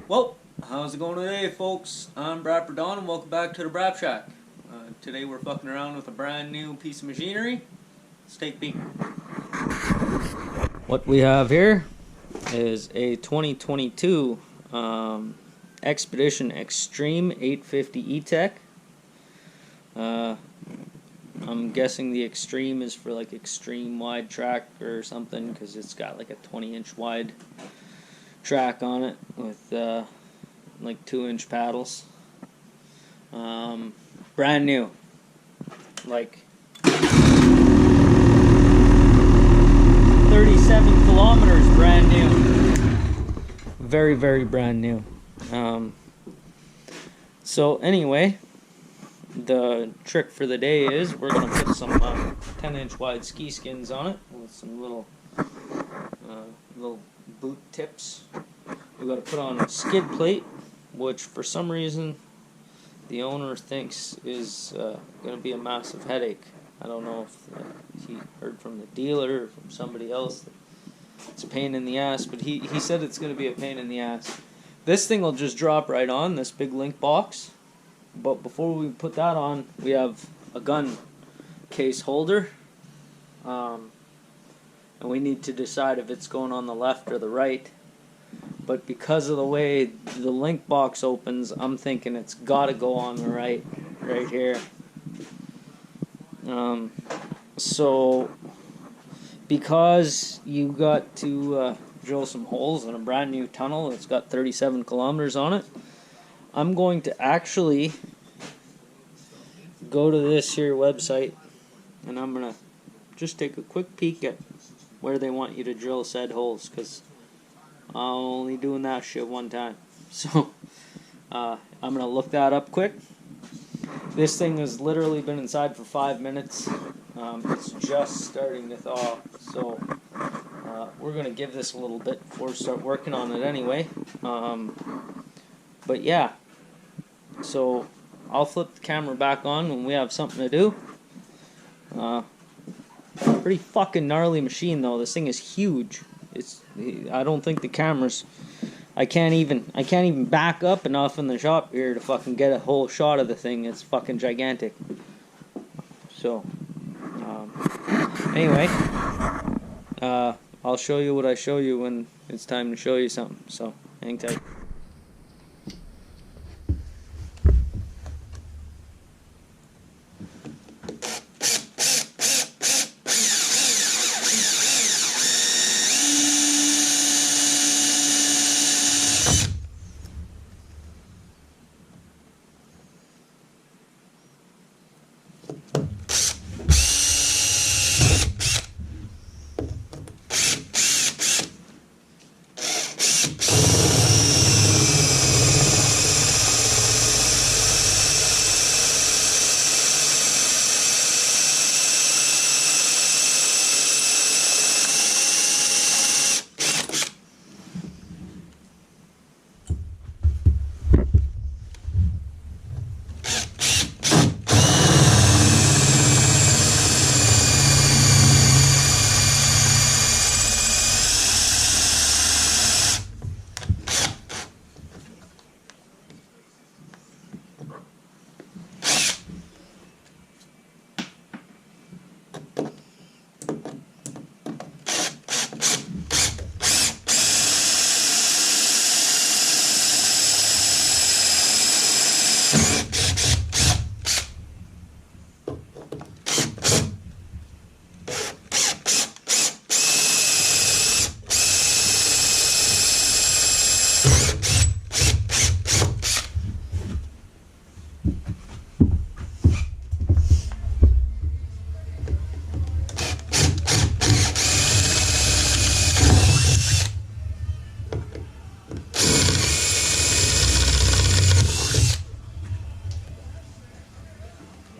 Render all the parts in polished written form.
Well, how's it going today, folks? I'm Braap and welcome back to the Braap Shack. Today we're fucking around with a brand new piece of machinery. Let's take a peek. What we have here is a 2022 Expedition Xtreme 850 E-Tech. I'm guessing the Xtreme is for like extreme wide track or something, because it's got like a 20-inch wide track on it with like 2-inch paddles. Brand new, like 37 kilometers, brand new. Very, very brand new. So anyway, the trick for the day is we're gonna put some 10-inch wide ski skins on it with some little boot tips. We got to put on a skid plate, which for some reason the owner thinks is going to be a massive headache. I don't know if he heard from the dealer or from somebody else that it's a pain in the ass, but he said it's going to be a pain in the ass. This thing will just drop right on this big link box, but before we put that on, we have a gun case holder, and we need to decide if it's going on the left or the right. But because of the way the link box opens, I'm thinking it's got to go on the right here. So because you got to drill some holes in a brand new tunnel that's got 37 kilometers on it, I'm going to actually go to this here website, and I'm going to just take a quick peek at where they want you to drill said holes, because I'm only doing that shit one time. So I'm going to look that up quick. This thing has literally been inside for 5 minutes. It's just starting to thaw, so we're going to give this a little bit before we start working on it anyway. But yeah, so I'll flip the camera back on when we have something to do. Pretty fucking gnarly machine though. This thing is huge. I don't think the cameras, I can't even back up enough in the shop here to fucking get a whole shot of the thing. It's fucking gigantic. So anyway, I'll show you what I show you when it's time to show you something. So hang tight.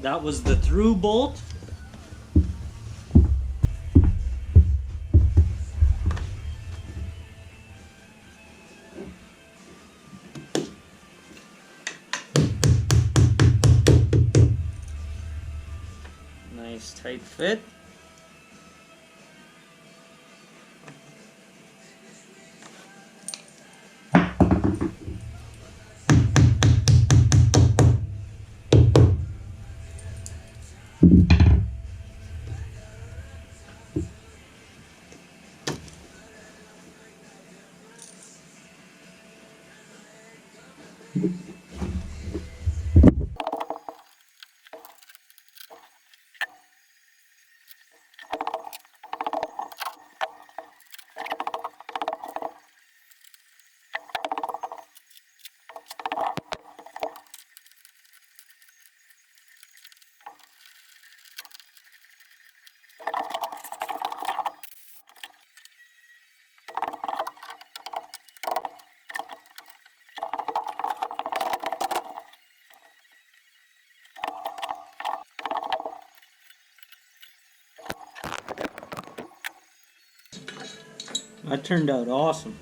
That was the through bolt. Nice tight fit. That turned out awesome.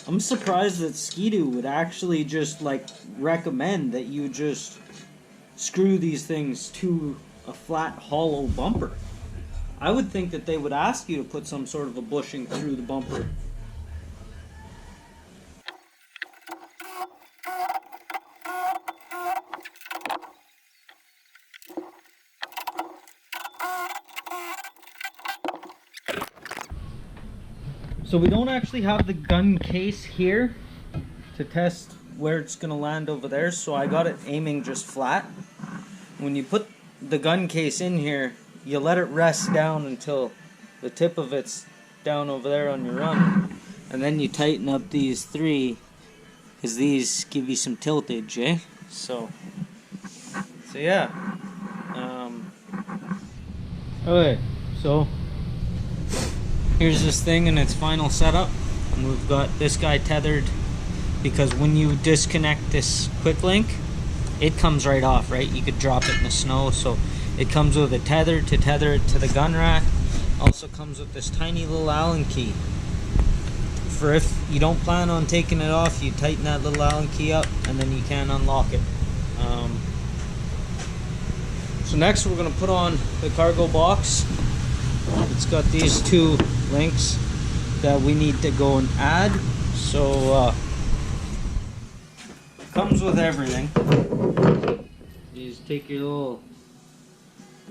I'm surprised that Ski-Doo would actually just like recommend that you just screw these things to a flat hollow bumper. I would think that they would ask you to put some sort of a bushing through the bumper. So we don't actually have the gun case here to test where it's going to land over there, so I got it aiming just flat. When you put the gun case in here, you let it rest down until the tip of it's down over there on your run, and then you tighten up these three, because these give you some tiltage, eh? So yeah. Okay, so here's this thing in its final setup, and we've got this guy tethered, because when you disconnect this quick link, it comes right off, right? You could drop it in the snow, so it comes with a tether to tether it to the gun rack. Also comes with this tiny little Allen key. For if you don't plan on taking it off, you tighten that little Allen key up, and then you can unlock it. So next we're going to put on the cargo box. It's got these two links that we need to go and add. So comes with everything. You just take your little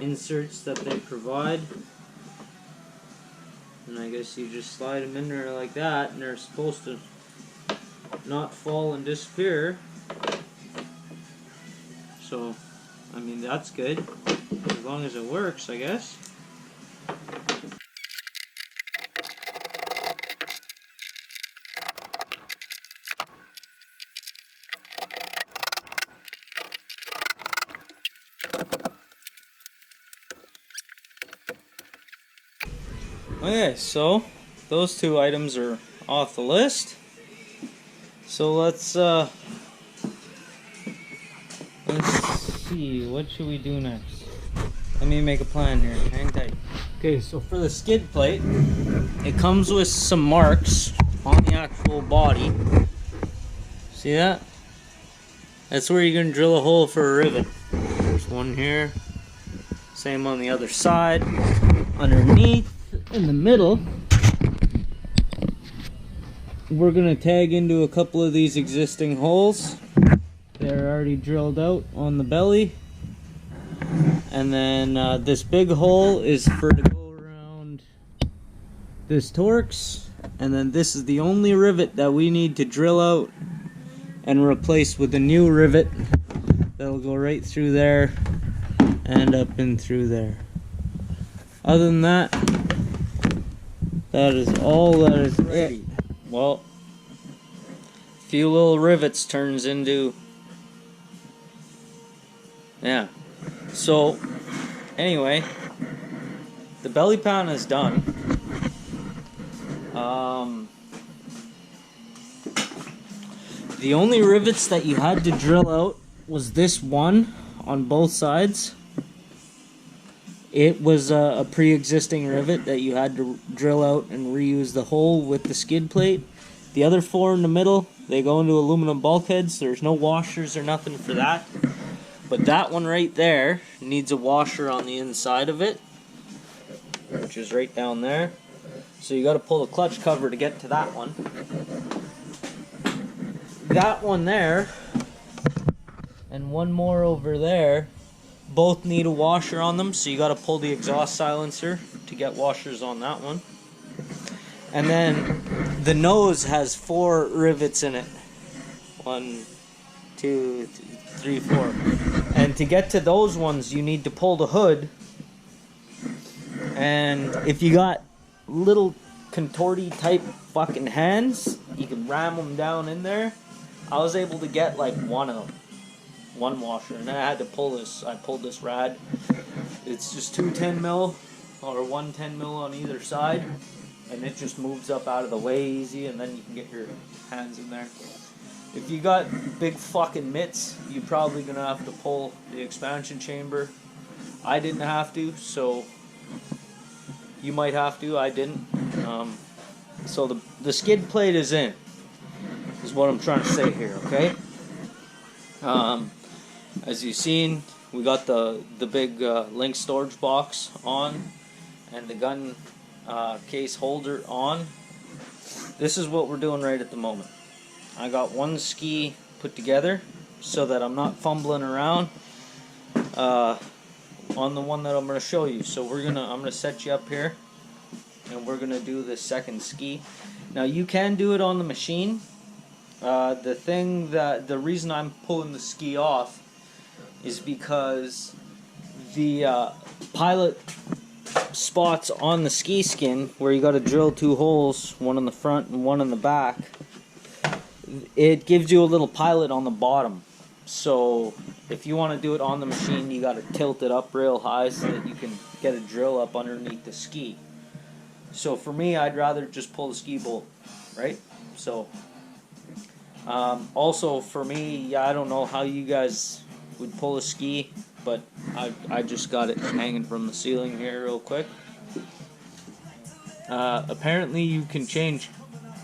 inserts that they provide, and I guess you just slide them in there like that, and they're supposed to not fall and disappear. So I mean, that's good, as long as it works, I guess. Okay, so those two items are off the list. So let's see, what should we do next? Let me make a plan here. Hang tight. Okay, so for the skid plate, it comes with some marks on the actual body. See that? That's where you're gonna drill a hole for a rivet. There's one here. Same on the other side. Underneath, in the middle, we're gonna tag into a couple of these existing holes. They're already drilled out on the belly. And then this big hole is for to go around this Torx. And then this is the only rivet that we need to drill out and replace with a new rivet that'll go right through there and up and through there. Other than that, that is all that is it. Well, a few little rivets turns into... Yeah. So, anyway, the belly pan is done. The only rivets that you had to drill out was this one on both sides. It was a pre-existing rivet that you had to drill out and reuse the hole with the skid plate. The other four in the middle, they go into aluminum bulkheads. There's no washers or nothing for that. But that one right there needs a washer on the inside of it, which is right down there. So you got to pull the clutch cover to get to that one. That one there, and one more over there, both need a washer on them, so you got to pull the exhaust silencer to get washers on that one. And then the nose has 4 rivets in it. 1, 2, 3, 4. And to get to those ones, you need to pull the hood. And if you got little contorty type fucking hands, you can ram them down in there. I was able to get like one of them. One washer. And then I had to pull this. I pulled this rad. It's just 2 10 mil or 1 10 mil on either side. And it just moves up out of the way easy, and then you can get your hands in there. If you got big fucking mitts, you're probably gonna have to pull the expansion chamber. I didn't have to, so you might have to. I didn't. So the skid plate is in, is what I'm trying to say here, okay? As you've seen, we got the big link storage box on, and the gun case holder on. This is what we're doing right at the moment. I got one ski put together so that I'm not fumbling around on the one that I'm going to show you. So I'm going to set you up here, and we're going to do the second ski. Now you can do it on the machine. The reason I'm pulling the ski off is because the pilot spots on the ski skin where you got to drill 2 holes, one in the front and one in the back. It gives you a little pilot on the bottom. So if you want to do it on the machine, you got to tilt it up real high so that you can get a drill up underneath the ski. So for me, I'd rather just pull the ski bolt, right? So also for me, yeah, I don't know how you guys would pull a ski, but I just got it hanging from the ceiling here real quick. Apparently you can change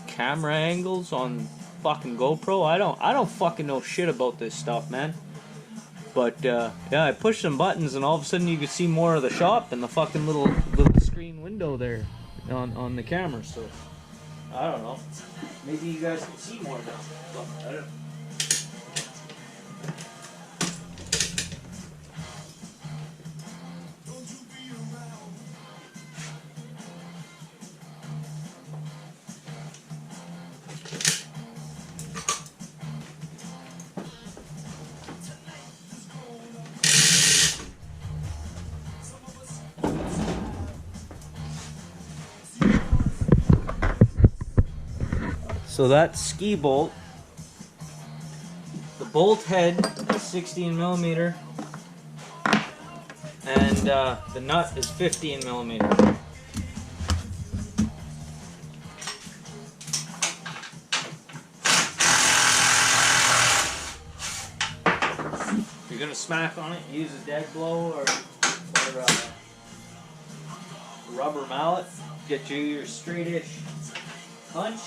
camera angles on fucking GoPro. I don't fucking know shit about this stuff, man. But yeah, I pushed some buttons and all of a sudden you could see more of the shop and the fucking little screen window there on the camera. So I don't know. Maybe you guys can see more now. But I don't know. So that ski bolt, the bolt head is 16 millimeter, and the nut is 15 millimeter. If you're gonna smack on it, use a dead blow or a rubber mallet. Get you your straight-ish punch.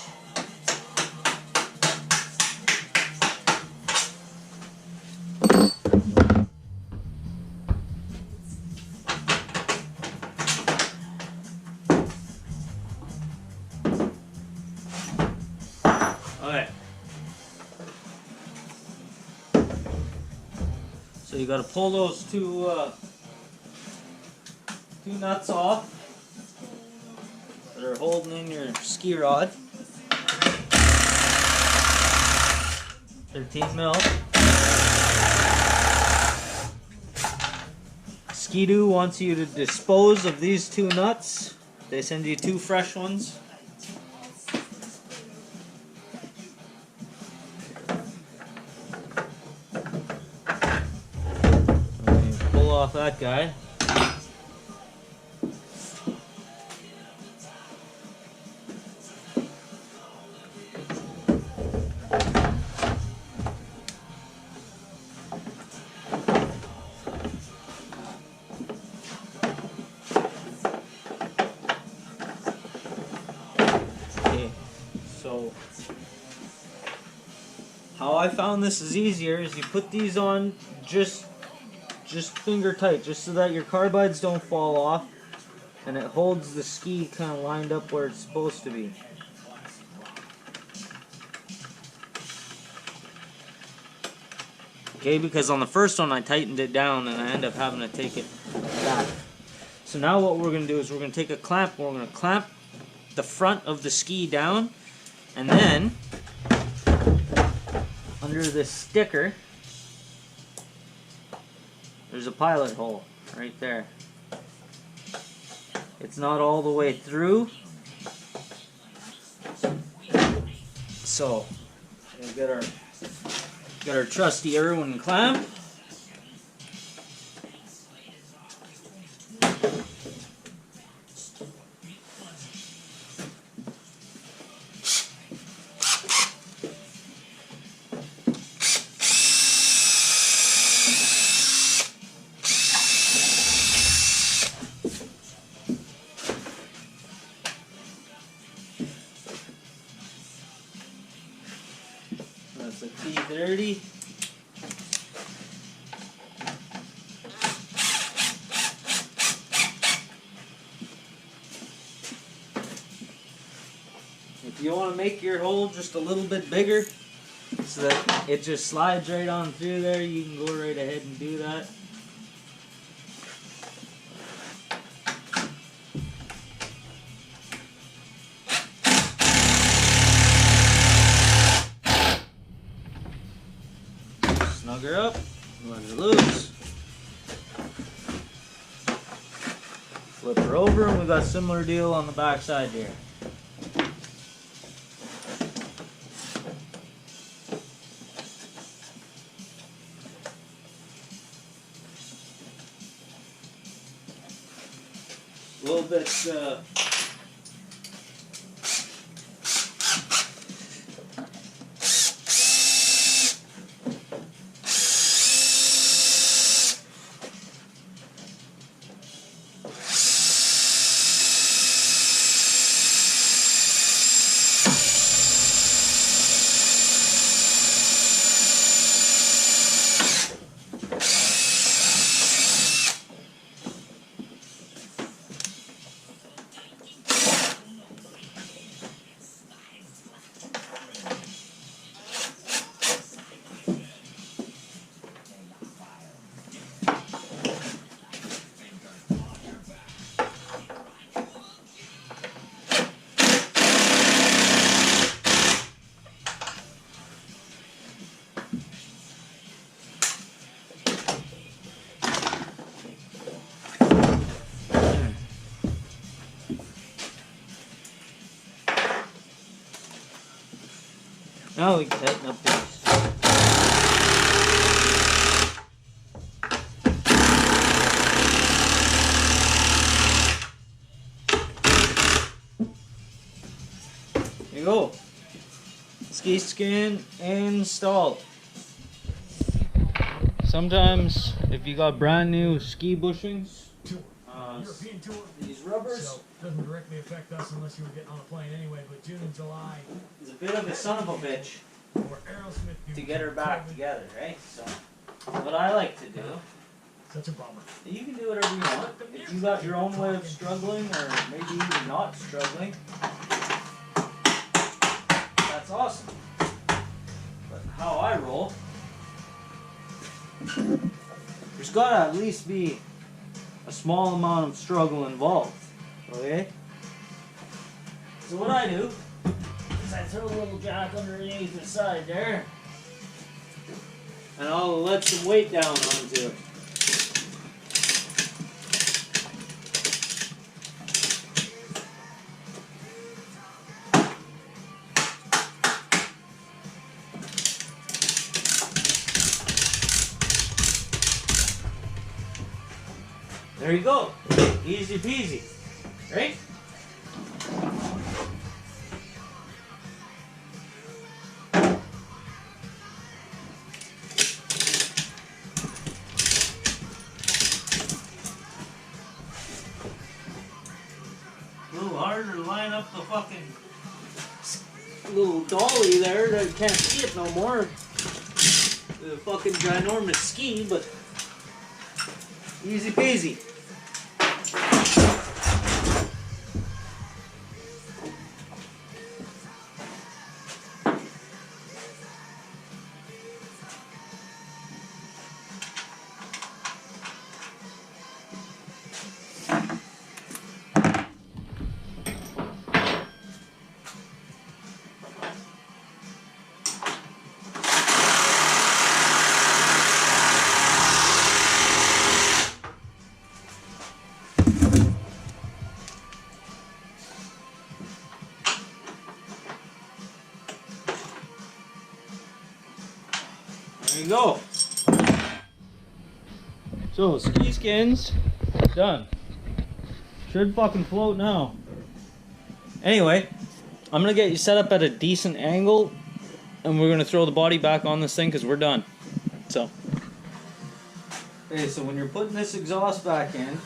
Okay. So you got to pull those two nuts off that are holding in your ski rod. 13 mil. Ski-Doo wants you to dispose of these 2 nuts. They send you 2 fresh ones. Pull off that guy. So how I found this is easier is you put these on just finger tight, just so that your carbides don't fall off, and it holds the ski kind of lined up where it's supposed to be. Okay, because on the first one I tightened it down and I ended up having to take it back. So now what we're going to do is we're going to take a clamp, we're going to clamp the front of the ski down, and then under this sticker there's a pilot hole right there. It's not all the way through, so we'll get our trusty Irwin clamp. That's a T30. If you want to make your hole just a little bit bigger so that it just slides right on through there, you can go right ahead and do that. Snug her up, let her loose. Flip her over, and we've got a similar deal on the back side here. A little bit now we can tighten up this. There you go. Ski skin installed. Sometimes if you got brand new ski bushings, these rubbers, so doesn't directly affect us unless you were getting on a plane anyway, but June and July is a bit of a son of a bitch to get her back together, right? So what I like to do, such a bummer. you can do whatever you want. If you got your own way of struggling, or maybe even not struggling, that's awesome. But how I roll, there's got to at least be a small amount of struggle involved, okay? So what I do is I throw a little jack underneath the side there, and I'll let some weight down onto it. There you go. Easy peasy. Right? A little harder to line up the fucking little dolly there that you can't see it no more. The fucking ginormous ski, but easy peasy. There you go. So, ski skins, done. Should fucking float now. Anyway, I'm gonna get you set up at a decent angle, and we're gonna throw the body back on this thing because we're done. So, okay, so when you're putting this exhaust back in,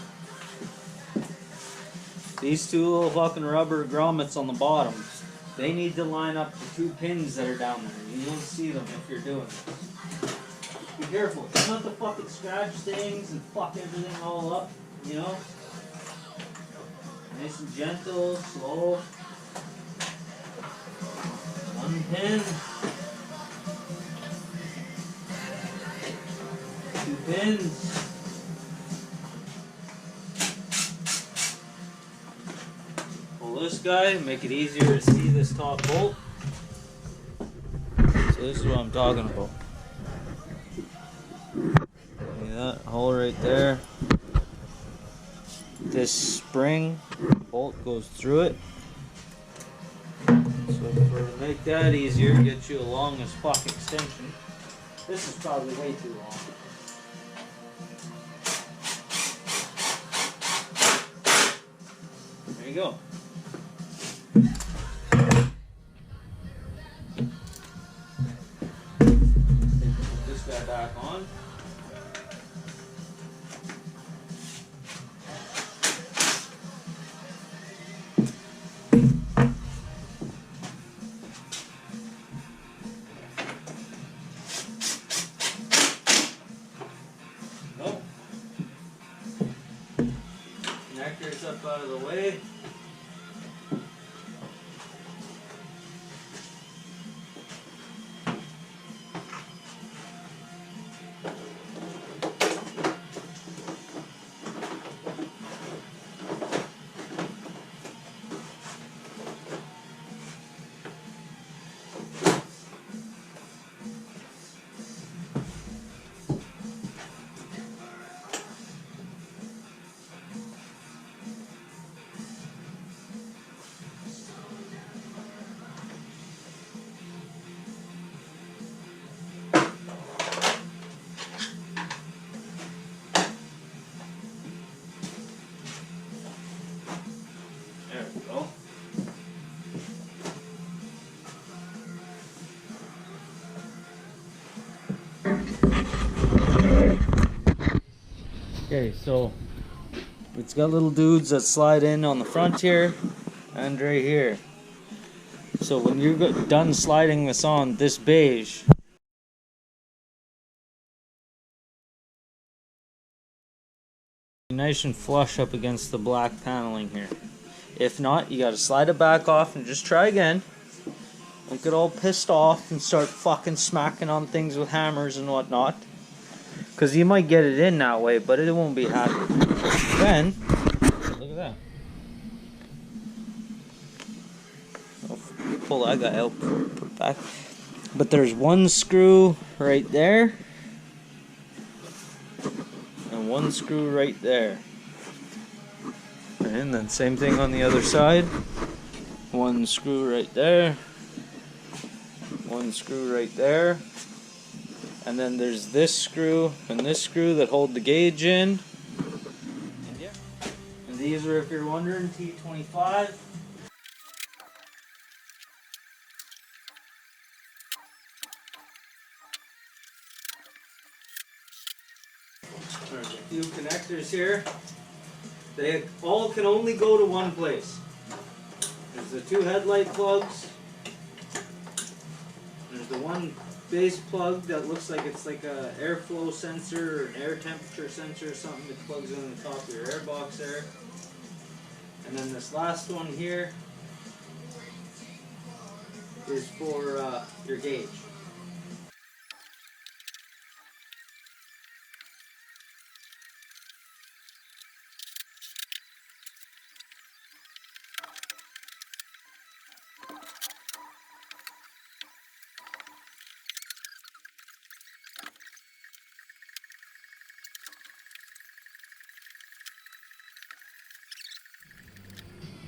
these two little fucking rubber grommets on the bottom, they need to line up the two pins that are down there. You won't see them if you're doing this. Be careful. Try not to fucking scratch things and fuck everything all up, you know? Nice and gentle, slow. Unpin. Two pins. Pull this guy, make it easier to see this top bolt. So this is what I'm talking about. See that hole right there? This spring bolt goes through it. So to make that easier, get you a long as fuck extension. This is probably way too long. There you go. Put this guy back on. Connectors up out of the way. There we go. Okay, so it's got little dudes that slide in on the front here and right here. So when you're done sliding this on, this beige, nice and flush up against the black paneling here. If not, you gotta slide it back off and just try again. Don't get all pissed off and start fucking smacking on things with hammers and whatnot. Because you might get it in that way, but it won't be happy. Then, look at that. Oh, pull that guy out, put it back. But there's one screw right there. And one screw right there. And then same thing on the other side. One screw right there. One screw right there. And then there's this screw and this screw that hold the gauge in. And yeah. And these are, if you're wondering, T25. There's a few connectors here. They all can only go to one place. There's the two headlight plugs. There's the one base plug that looks like it's like a airflow sensor or an air temperature sensor or something that plugs in the top of your air box there. And then this last one here is for your gauge.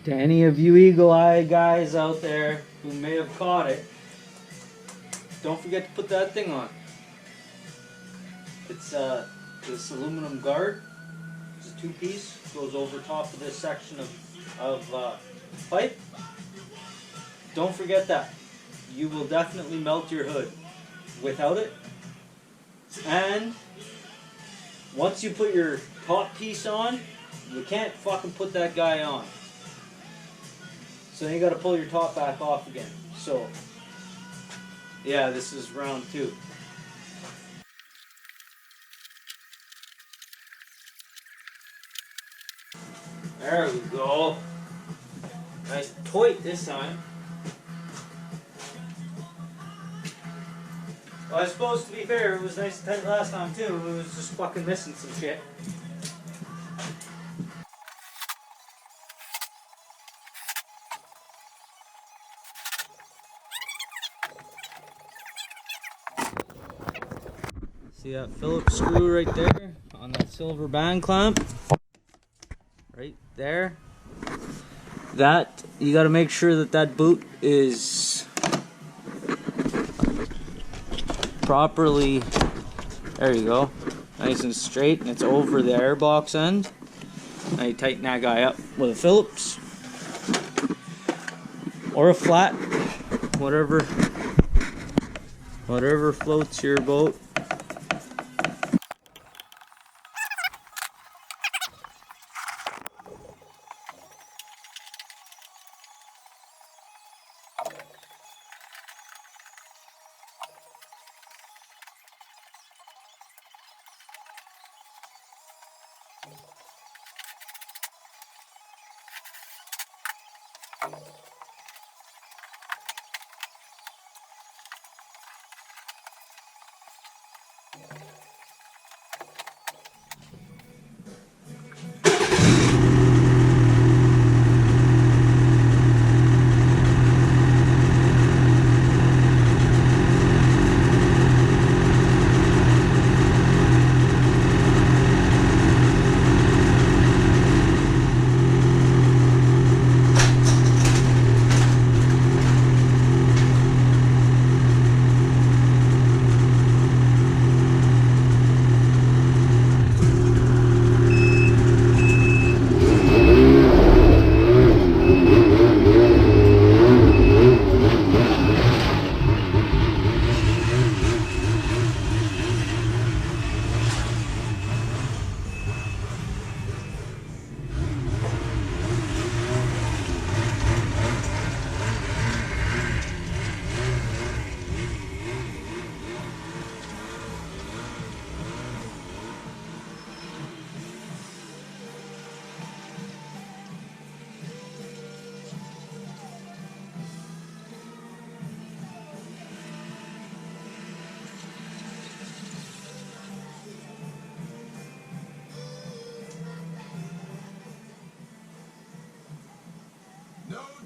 To any of you eagle-eye guys out there who may have caught it, don't forget to put that thing on. It's this aluminum guard. It's a two-piece. Goes over top of this section of pipe. Don't forget that. You will definitely melt your hood without it. And once you put your top piece on, you can't fucking put that guy on. So then you gotta pull your top back off again. So, yeah, this is round 2. There we go. Nice tight this time. Well, I suppose to be fair, it was nice and tight last time too. It was just fucking missing some shit. See that Phillips screw right there on that silver band clamp? Right there. That, you gotta make sure that that boot is properly, there you go, nice and straight, and it's over the airbox end. Now you tighten that guy up with a Phillips or a flat, whatever floats your boat.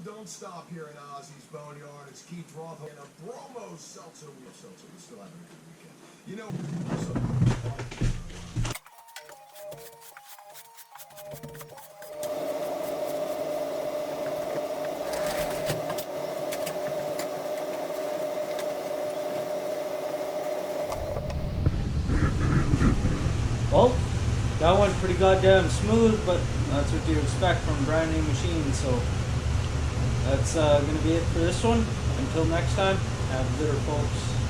Don't stop here in Ozzy's Boneyard. It's Keith Roth and a Bromo Seltzer. We still having a good weekend. You know, Well, that went pretty goddamn smooth, but that's what you expect from a brand new machine, so that's going to be it for this one. Until next time, have a good, folks.